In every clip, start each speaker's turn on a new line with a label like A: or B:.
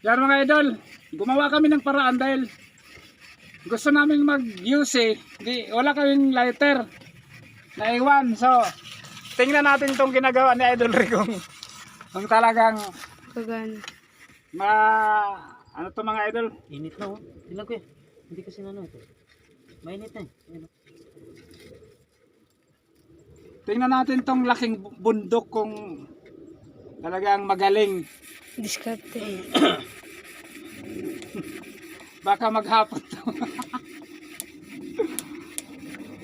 A: Yan mga idol, gumawa kami ng paraan dahil gusto namin mag-use wala kaming lighter na iwan. So, tingnan natin itong ginagawa ni Idol Rick kung talagang ano to mga idol.
B: Init na oh. Ilan ko hindi kasi ano ito. Mainit na eh.
A: Tingnan natin tong laking bundok kung talagang magaling.
C: Diskarte.
A: Baka maghapon to.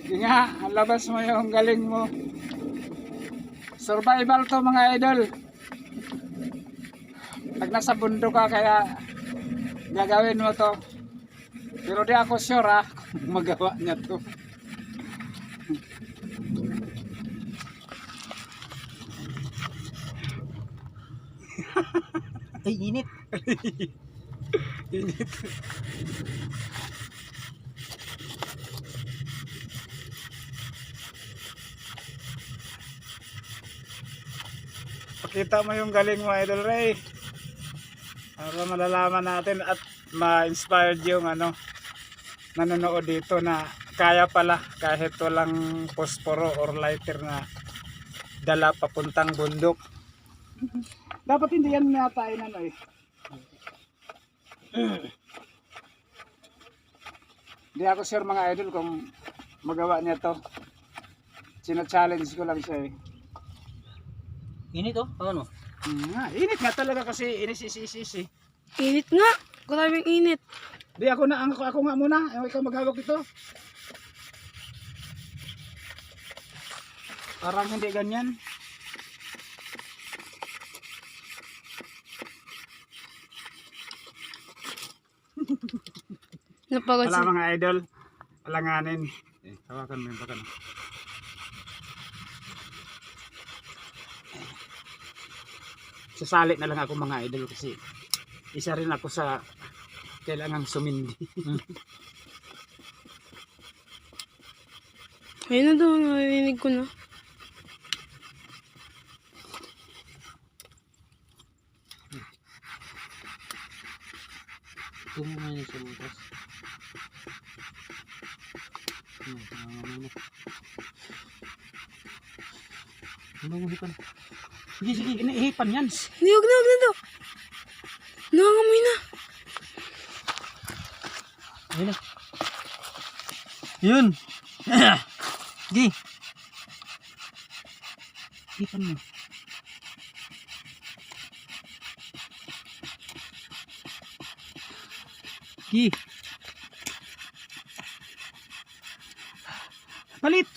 A: Sige nga, labas mo yung galing mo. Survival to mga idol. Pag nasa bundok ka kaya gagawin mo to. Pero di ako sure kung magawa niya to.
B: Ay, init.
A: Init. Pakita mo yung galing mo Idol Ray. Para malalaman natin at ma-inspired yung nanonood dito na kaya pala kahit walang posporo or lighter na dala papuntang bundok. Dapat hindi yan natain Hindi ako sure mga idol kung magawa niya to. Sino-challenge ko lang siya eh.
B: Init oh. Ano?
A: Init nga talaga kasi inisisisi.
C: Init nga. Grabing init.
A: Di ako nga muna. Ikaw maghawak ito. Parang hindi ganyan.
C: Napagod
A: Wala mga idol. Alanganin. Hawakan mo yung bakan. Sasali na lang ako mga idol kasi isa rin ako sa kailangang sumindi.
C: Ayun na daw, narinig ko na.
B: Ito mo ngayon sa bukas. Ano mo hipan?
A: Sige, inihipan yan.
C: Hindi, huwag na daw. Nangangamoy na.
B: Ayun na. Yun. Gi.
A: Hipan mo.
B: Gi.
A: Palit!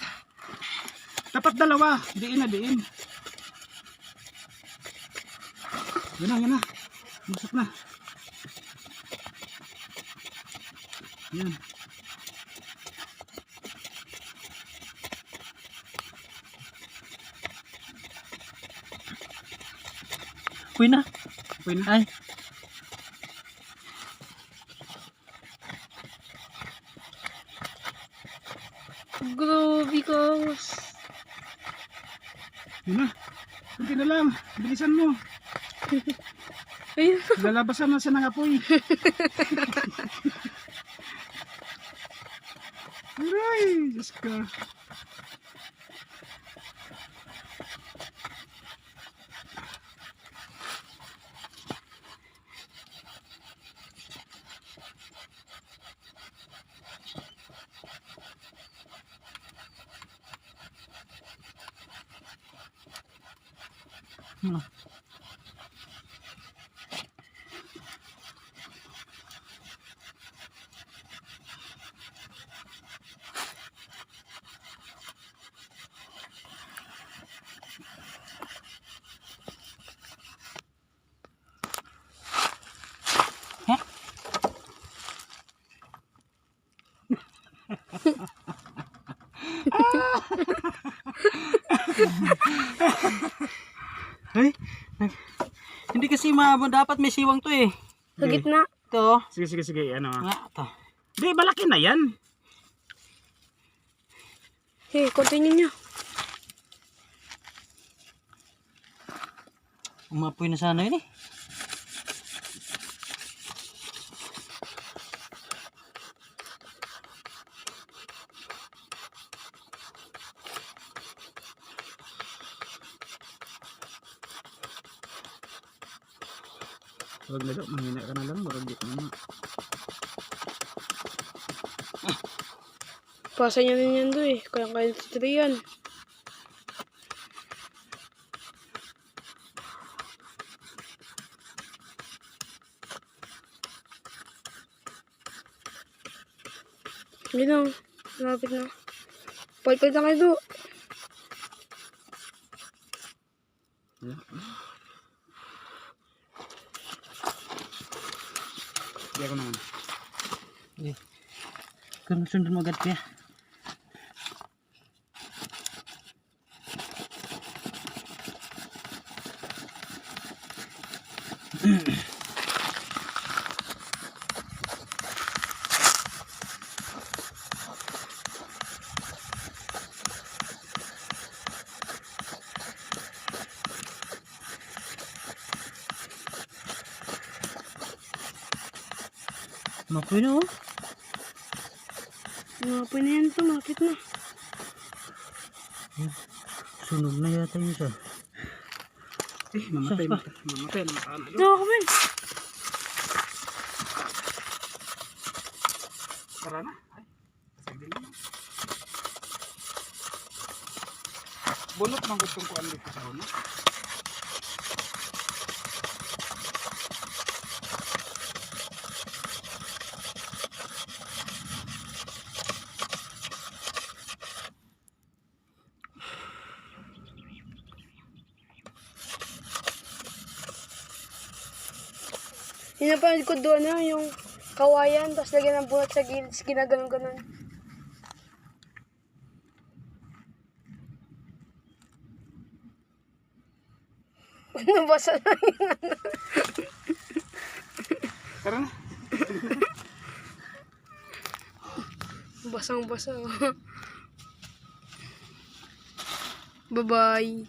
A: Dapat dalawa. Diin. Yan na. Masok na. Yan.
B: Uy na.
A: Okay na.
B: Ay.
C: Grabe ka.
A: Yan na. Kunti na lang. Bilisan mo.
C: Ayun.
A: Lalabasan na siya ng apoy. Aray! Diyos ka.
B: Ay. Hindi kasi dapat may siwang to eh.
C: Sa gitna.
B: Ito.
A: Sige.
B: Nga to.
A: Di, malaki na yan.
C: Hey, continue nyo.
B: Umapoy na sana yun eh. Huwag na daw, mahina ka na lang, baka di ka na.
C: Pasa niya din yan doon eh. Kaya sa yan. Hindi lang. Malapit na. Palit-palit na kayo doon.
A: Hindi ako naman.
B: Eh, kung sundan mo agad kaya. Mapoy na oh.
C: Malapit na yan to. Malapit na.
B: Sunog na yata yun siya.
A: Mamatay, mamatay na mataan.
C: Ito ako man.
A: Tara na. Ay, sige lang. Bunot ng gustong ko dito sa una.
C: Yun ang panood ko doon na yung kawayan. Tapos lagyan ng bunot sa gilid. Ginaganon-ganon. Nabasa na yung ano.
A: Tara na.
C: Basang-basa. Bye-bye.